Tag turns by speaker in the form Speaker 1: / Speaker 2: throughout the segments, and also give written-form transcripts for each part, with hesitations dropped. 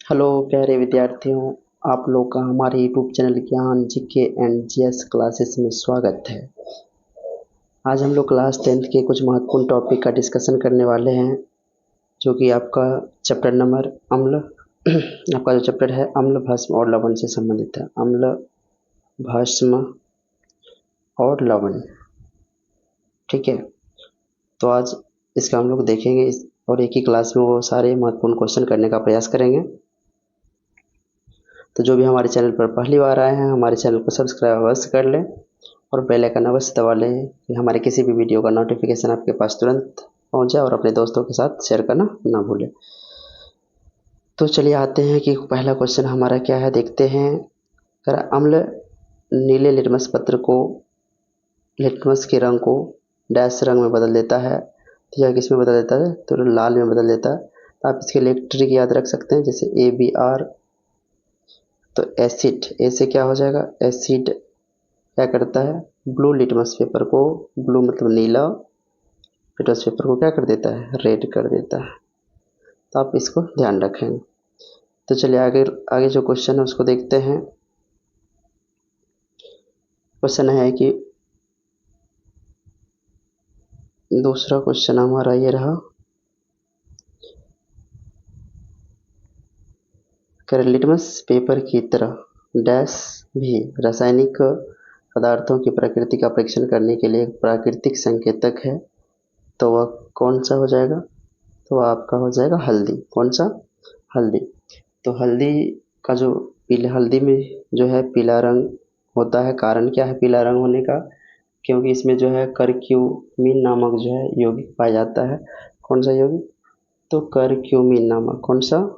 Speaker 1: Hello प्यारे विद्यार्थियों, आप लोग का हमारे यूट्यूब चैनल ज्ञान जीके एंड जीएस क्लासेस में स्वागत है। आज हम लोग क्लास 10th के कुछ महत्वपूर्ण टॉपिक का डिस्कशन करने वाले हैं, जो कि आपका चैप्टर नंबर अम्ल आपका जो चैप्टर है अम्ल भस्म और लवण से संबंधित है। अम्ल भस्म और लवण, ठीक है। तो आज इसका हम लोग देखेंगे और एक ही क्लास में वो सारे महत्वपूर्ण क्वेश्चन करने का प्रयास करेंगे। तो जो भी हमारे चैनल पर पहली बार आए हैं, हमारे चैनल को सब्सक्राइब अवश्य कर लें और बेल आइकन अवश्य दबा लें कि हमारे किसी भी वीडियो का नोटिफिकेशन आपके पास तुरंत पहुंच जाए, और अपने दोस्तों के साथ शेयर करना ना भूलें। तो चलिए आते हैं कि पहला क्वेश्चन हमारा क्या है, देखते हैं। अगर अम्ल नीले लिटमस पत्र को, लिटमस के रंग को डैश रंग में बदल देता है, तो यह किस में बदल देता है? तो लाल में बदल देता है। तो आप इसके लिए ट्रिक याद रख सकते हैं, जैसे ABR। तो एसिड, ए से क्या हो जाएगा? एसिड क्या करता है? ब्लू लिटमस पेपर को, ब्लू मतलब नीला, लिटमस पेपर को क्या कर देता है? रेड कर देता है। तो आप इसको ध्यान रखें। तो चलिए आगे आगे जो क्वेश्चन है उसको देखते हैं। क्वेश्चन है कि दूसरा क्वेश्चन हमारा ये रहा, कर लिटमस पेपर की तरह डैश भी रासायनिक पदार्थों की प्रकृति का परीक्षण करने के लिए एक प्राकृतिक संकेतक है, तो वह कौन सा हो जाएगा? तो वह आपका हो जाएगा हल्दी। कौन सा? हल्दी। तो हल्दी का जो हल्दी में जो है पीला रंग होता है। कारण क्या है पीला रंग होने का? क्योंकि इसमें जो है करक्यूमिन नामक जो है यौगिक पाया जाता है। कौन सा यौगिक? तो करक्यूमिन नामक। कौन सा?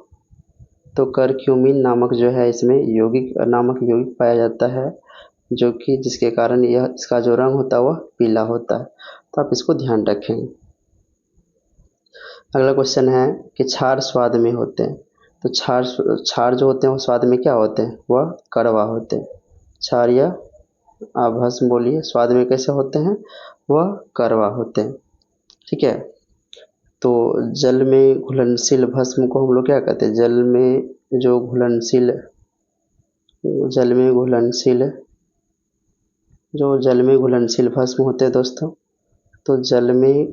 Speaker 1: तो करक्यूमिन नामक जो है इसमें यौगिक पाया जाता है, जो कि जिसके कारण यह इसका जो रंग होता है वह पीला होता है। तो आप इसको ध्यान रखें। अगला क्वेश्चन है कि क्षार स्वाद में होते हैं। तो क्षार जो होते हैं वो स्वाद में क्या होते हैं? वह कड़वा होते हैं। क्षार या आप भस्म बोलिए, स्वाद में कैसे होते हैं? वह कड़वा होते हैं, ठीक है। तो जल में घुलनशील भस्म को हम लोग क्या कहते हैं? जल में घुलनशील जल में घुलनशील भस्म होते हैं दोस्तों। तो जल में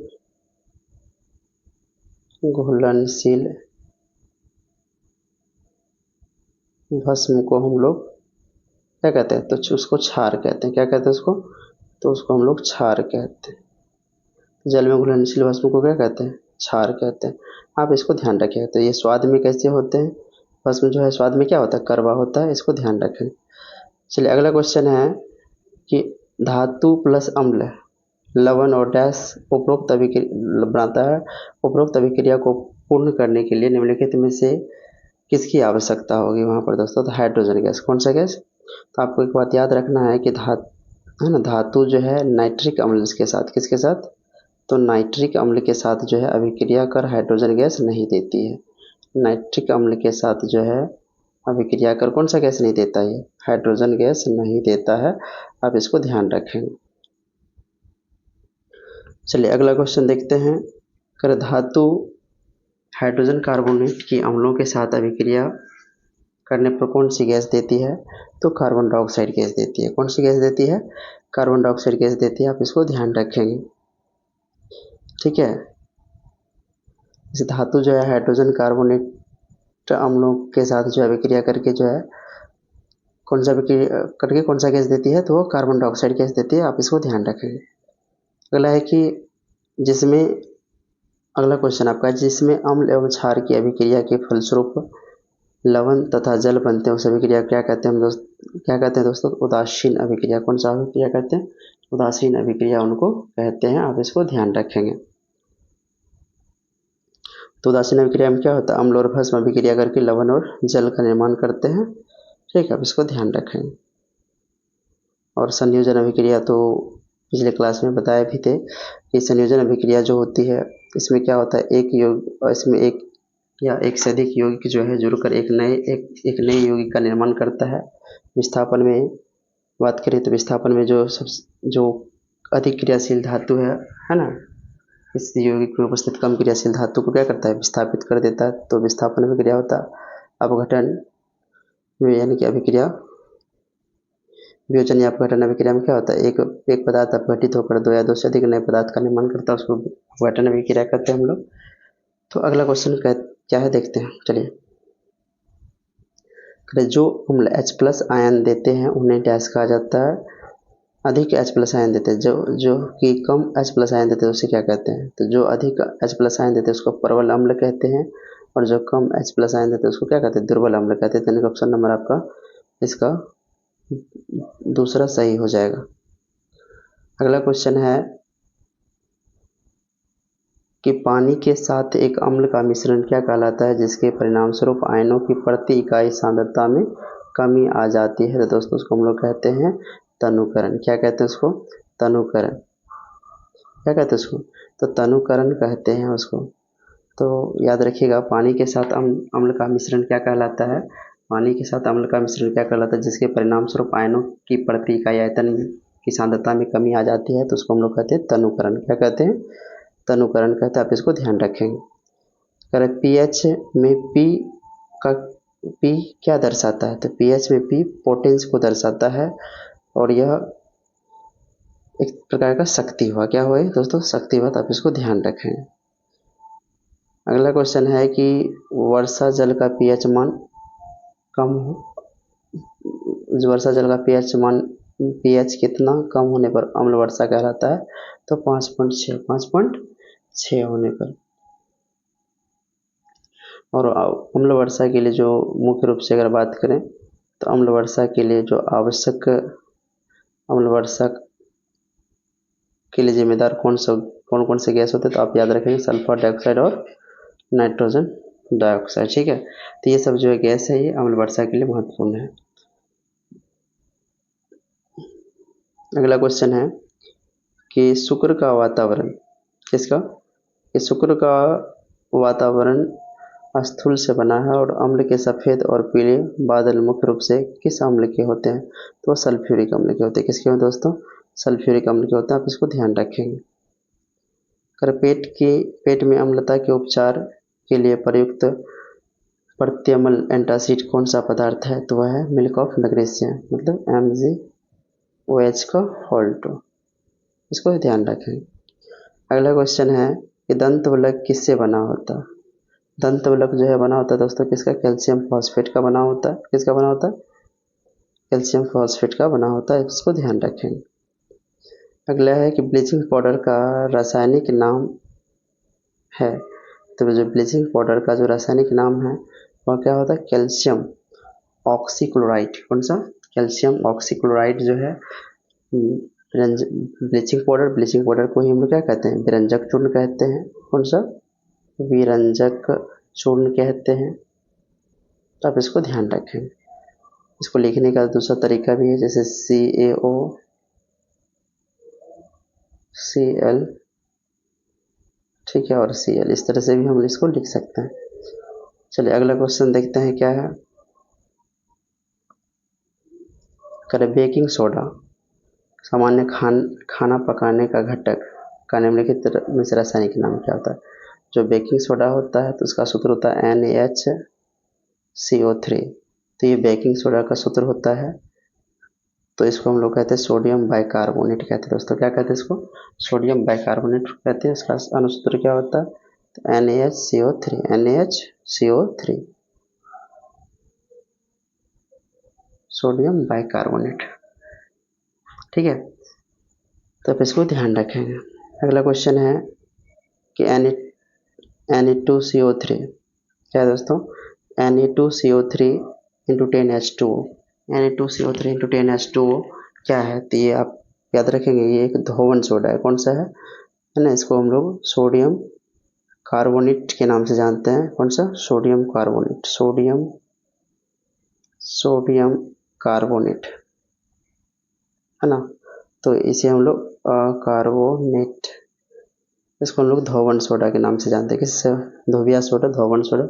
Speaker 1: घुलनशील भस्म को हम लोग क्या कहते हैं? तो उसको क्षार कहते हैं। क्या कहते हैं उसको? तो उसको हम लोग क्षार कहते हैं। जल में घुलनशील भस्म को क्या कहते हैं? क्षार कहते हैं। आप इसको ध्यान रखिएगा। तो ये स्वाद में कैसे होते हैं? भस्म जो है स्वाद में क्या होता है? कड़वा होता है। इसको ध्यान रखें। चलिए अगला क्वेश्चन है कि धातु प्लस अम्ल, लवण और डैश उपरोक्त अभिक्रिया बनाता है। उपरोक्त अभिक्रिया को पूर्ण करने के लिए निम्नलिखित में से किसकी आवश्यकता होगी वहाँ पर दोस्तों? तो हाइड्रोजन गैस। कौन सा गैस? तो आपको एक बात याद रखना है कि धातु जो है नाइट्रिक अम्ल के साथ, किसके साथ? तो नाइट्रिक अम्ल के साथ जो है अभिक्रिया कर हाइड्रोजन गैस नहीं देती है। नाइट्रिक अम्ल के साथ जो है अभिक्रिया कर कौन सा गैस नहीं देता है? हाइड्रोजन गैस नहीं देता है। आप इसको ध्यान रखें। चलिए अगला क्वेश्चन देखते हैं। कर धातु हाइड्रोजन कार्बोनेट की अम्लों के साथ अभिक्रिया करने पर कौन सी गैस देती है? तो कार्बन डाइऑक्साइड गैस देती है। कौन सी गैस देती है? कार्बन डाइऑक्साइड गैस देती है। आप इसको ध्यान रखेंगे, ठीक है। इस धातु जो है हाइड्रोजन कार्बोनेट अम्लों के साथ जो अभिक्रिया करके जो है कौन सा अभिक्रिया करके कौन सा गैस देती है? तो वो कार्बन डाइऑक्साइड गैस देती है। आप इसको ध्यान रखेंगे। अगला है कि जिसमें अगला क्वेश्चन आपका है, जिसमें अम्ल एवं क्षार की अभिक्रिया के फलस्वरूप लवण तथा जल बनते हैं उस अभिक्रिया क्या कहते हैं क्या कहते हैं दोस्तों? उदासीन अभिक्रिया। कौन सा अभिक्रिया कहते हैं? उदासीन अभिक्रिया उनको कहते हैं। आप इसको ध्यान रखेंगे। तो उदासीन अभिक्रिया में क्या होता है? अम्ल और भस्म अभिक्रिया करके लवण और जल का निर्माण करते हैं, ठीक है। आप इसको ध्यान रखें। और संयोजन अभिक्रिया तो पिछले क्लास में बताए भी थे कि संयोजन अभिक्रिया जो होती है इसमें क्या होता है? एक यौगिक, इसमें एक या एक से अधिक यौगिक जो है जुड़कर एक नए यौगिक का निर्माण करता है। विस्थापन में बात करें तो विस्थापन में जो अधिक क्रियाशील धातु है ना, इस यौगिक में उपस्थित कम क्रियाशील धातु को क्या करता है? विस्थापित कर देता है। तो विस्थापन अभिक्रिया होता है। अपघटन में यानी कि अभिक्रिया, वियोजन या अपघटन अभिक्रिया में क्या होता है, एक पदार्थ अपघटित होकर दो या दो से अधिक नए पदार्थ का निर्माण करता है, उसको अपघटन अभिक्रिया कहते हैं हम लोग। तो अगला क्वेश्चन क्या है देखते हैं। चलिए, जो अम्ल H+ आयन देते हैं उन्हें डैश कहा जाता है, अधिक H+ आयन देते हैं। जो कि कम H+ आयन देते हैं उसे क्या कहते हैं, तो जो अधिक H+ आयन देते हैं उसको प्रबल अम्ल कहते हैं, और जो कम H+ आयन देते हैं उसको क्या कहते हैं, दुर्बल अम्ल कहते हैं। यानी ऑप्शन नंबर आपका इसका दूसरा सही हो जाएगा। अगला क्वेश्चन है कि पानी के साथ एक अम्ल का मिश्रण क्या कहलाता है, जिसके परिणाम स्वरूप आयनों की प्रति इकाई सांद्रता में कमी आ जाती है। तो दोस्तों उसको हम लोग कहते हैं तनुकरण। क्या कहते हैं उसको, तनुकरण। क्या कहते हैं उसको, तो तनुकरण कहते हैं उसको। तो याद रखिएगा, पानी के साथ अम्ल का मिश्रण क्या कहलाता है, पानी के साथ अम्ल का मिश्रण क्या कहलाता है, जिसके परिणाम स्वरूप आयनों की प्रति इकाई आयतन की सांद्रता में कमी आ जाती है, तो उसको हम लोग कहते हैं तनुकरण। क्या कहते हैं, तनुकरण कहते हैं। आप इसको ध्यान रखेंगे। अगर पीएच में पी क्या दर्शाता है, तो पीएच में पी पोटेंस को दर्शाता है, और यह एक प्रकार का शक्ति हुआ। क्या हुआ दोस्तों, शक्ति हुआ। तो आप इसको ध्यान रखें। अगला क्वेश्चन है कि वर्षा जल का पीएच मान कम हो, वर्षा जल का पीएच कितना कम होने पर अम्ल वर्षा कहलाता है, तो 5.6 होने पर। और अम्ल वर्षा के लिए जो मुख्य रूप से अगर बात करें, तो अम्ल वर्षा के लिए जो आवश्यक अम्ल वर्षा के लिए जिम्मेदार कौन कौन से गैस होते हैं, तो आप याद रखेंगे सल्फर डाइऑक्साइड और नाइट्रोजन डाइऑक्साइड। ठीक है, तो ये सब जो है गैस है, ये अम्ल वर्षा के लिए महत्वपूर्ण है। अगला क्वेश्चन है कि शुक्र का वातावरण किसका, कि शुक्र का वातावरण स्थूल से बना है, और अम्ल के सफ़ेद और पीले बादल मुख्य रूप से किस अम्ल के होते हैं, तो सल्फ्यूरिक अम्ल के होते हैं। किसके होते हैं दोस्तों, सल्फ्यूरिक अम्ल के होते हैं। आप इसको ध्यान रखेंगे। अगर पेट में अम्लता के उपचार के लिए प्रयुक्त प्रत्यमल एंटासिड कौन सा पदार्थ है, तो वह है मिल्क ऑफ मैग्नीशिया, मतलब MgOH का होल्ट। इसको ध्यान रखें। अगला क्वेश्चन है कि दंत वलक किससे बना होता है, दंत वलक जो है बना होता है दोस्तों किसका, कैल्शियम फॉस्फेट का बना होता है। किसका बना होता है, कैल्शियम फॉस्फेट का बना होता है। इसको ध्यान रखें। अगला है कि ब्लीचिंग पाउडर का रासायनिक नाम है, तो जो ब्लीचिंग पाउडर का जो रासायनिक नाम है वह क्या होता है, कैल्शियम ऑक्सीक्लोराइड। कौन सा, कैल्शियम ऑक्सीक्लोराइड जो है ब्लीचिंग पाउडर को ही हम लोग क्या कहते हैं, विरंजक चूर्ण कहते हैं। कौन सा, विरंजक चूर्ण कहते हैं। तो आप इसको ध्यान रखें। इसको लिखने का दूसरा तरीका भी है, जैसे CaOCl, ठीक है, और Cl, इस तरह से भी हम इसको लिख सकते हैं। चलिए अगला क्वेश्चन देखते हैं क्या है। करे बेकिंग सोडा सामान्य खाना पकाने का घटक का निम्नलिखित में से रासायनिक नाम क्या होता है। जो बेकिंग सोडा होता है तो उसका सूत्र होता है NaHCO3। तो ये बेकिंग सोडा का सूत्र होता है, तो इसको हम लोग कहते हैं सोडियम बाइकार्बोनेट कहते हैं दोस्तों। क्या कहते हैं इसको, सोडियम बाइकार्बोनेट कहते हैं। इसका अनुसूत्र क्या होता है, तो NaHCO3 सोडियम बाइकार्बोनेट। ठीक है, तो आप इसको ध्यान रखेंगे। अगला क्वेश्चन है कि Na2CO3 क्या है दोस्तों, Na2CO3 into 10H2O, Na2CO3 into 10H2O क्या है, तो ये आप याद रखेंगे, ये एक धोवन सोडा है। कौन सा है ना, इसको हम लोग सोडियम कार्बोनेट के नाम से जानते हैं। कौन सा, सोडियम कार्बोनेट, सोडियम कार्बोनेट है ना। तो इसे हम लोग कार्बोनेट, इसको हम लोग धोवन सोडा के नाम से जानते हैं। किससे, धोबिया सोडा, धोवन सोडा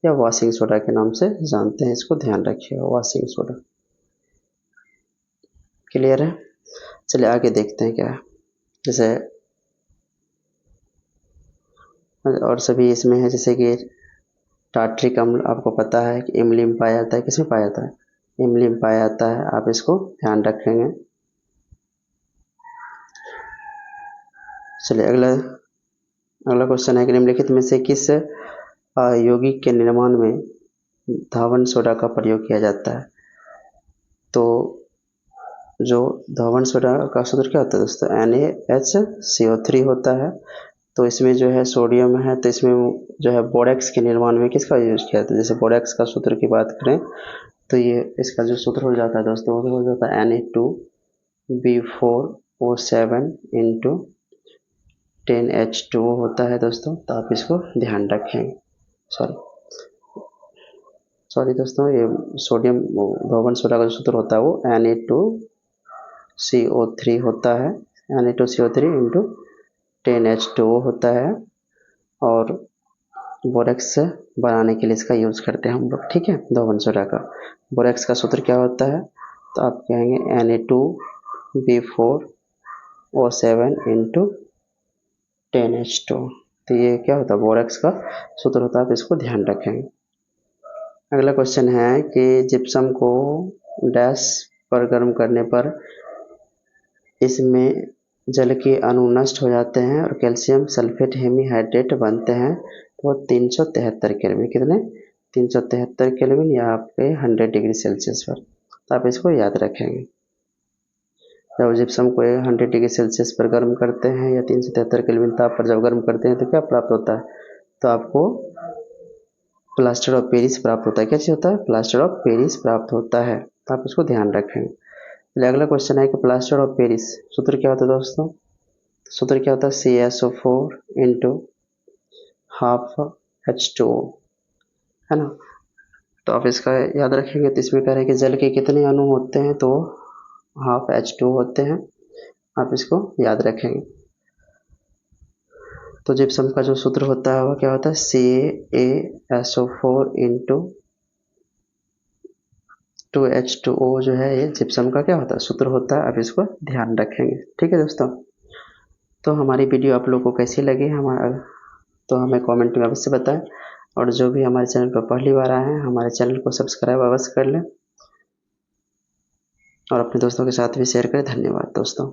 Speaker 1: या वॉशिंग सोडा के नाम से जानते हैं। इसको ध्यान रखिएगा, वॉशिंग सोडा। क्लियर है। चलिए आगे देखते हैं क्या है। जैसे और सभी इसमें है, जैसे कि टार्ट्रिक अम्ल आपको पता है कि इमली में पाया जाता है, किसमें पाया जाता है, इमली में पाया जाता है, आप इसको ध्यान रखेंगे। चलिए अगला क्वेश्चन है कि निम्नलिखित में से किस यौगिक के निर्माण में धावन सोडा का प्रयोग किया जाता है। तो जो धावन सोडा का सूत्र क्या होता है दोस्तों, NaHCO3 होता है। तो इसमें जो है सोडियम है, तो इसमें जो है बोरेक्स के निर्माण में किसका यूज किया जाता है। जैसे बोरेक्स का सूत्र की बात करें तो ये इसका जो सूत्र हो जाता है दोस्तों, वो हो जाता है Na2B4O7 इंटू 10H2O होता है दोस्तों। तो आप इसको ध्यान रखें। सॉरी दोस्तों, ये सोडियम धावन सोडा का जो सूत्र होता है वो Na2CO3 होता है, Na2CO3 इंटू 10H2O होता है। और बोरेक्स बनाने के लिए इसका यूज करते हैं हम लोग, ठीक है, धावन सोडा का। बोरेक्स का सूत्र क्या होता है, तो आप कहेंगे Na2B4O7 इंटू 10H2। तो ये क्या होता है, बोरेक्स का सूत्र होता है, आप इसको ध्यान रखेंगे। अगला क्वेश्चन है कि जिप्सम को डैश पर गर्म करने पर इसमें जल के अणु नष्ट हो जाते हैं और कैल्शियम सल्फेट हेमीहाइड्रेट बनते हैं। तो 373 केल्विन, कितने, 373 केल्विन या आपके 100 डिग्री सेल्सियस पर। तो आप इसको याद रखेंगे। जब जिप्सम को 100 डिग्री सेल्सियस पर गर्म करते हैं या 373 केल्विन ताप पर जब गर्म करते हैं तो क्या प्राप्त होता है, तो आपको प्लास्टर ऑफ पेरिस प्राप्त होता है। क्या चीज़ होता है, प्लास्टर ऑफ पेरिस प्राप्त होता है। तो आप इसको ध्यान रखेंगे। अगला क्वेश्चन है कि प्लास्टर ऑफ पेरिस सूत्र क्या होता है दोस्तों, सूत्र क्या होता है, CaSO4 इंटू हाफ H2O, है ना। तो आप इसका याद रखेंगे। तो इसमें कह रहे हैं कि जल के कितने अणु होते हैं, तो हाफ H2O होते हैं। आप इसको याद रखेंगे। तो जिप्सम का जो सूत्र होता है वह क्या होता है, CaSO4 इंटू 2H2O जो है ये जिप्सम का क्या होता है, सूत्र होता है। आप इसको ध्यान रखेंगे, ठीक है दोस्तों। तो हमारी वीडियो आप लोगों को कैसी लगी तो हमें कमेंट में अवश्य बताएं। और जो भी हमारे चैनल पर पहली बार आए हैं, हमारे चैनल को सब्सक्राइब अवश्य कर लें और अपने दोस्तों के साथ भी शेयर करें। धन्यवाद दोस्तों।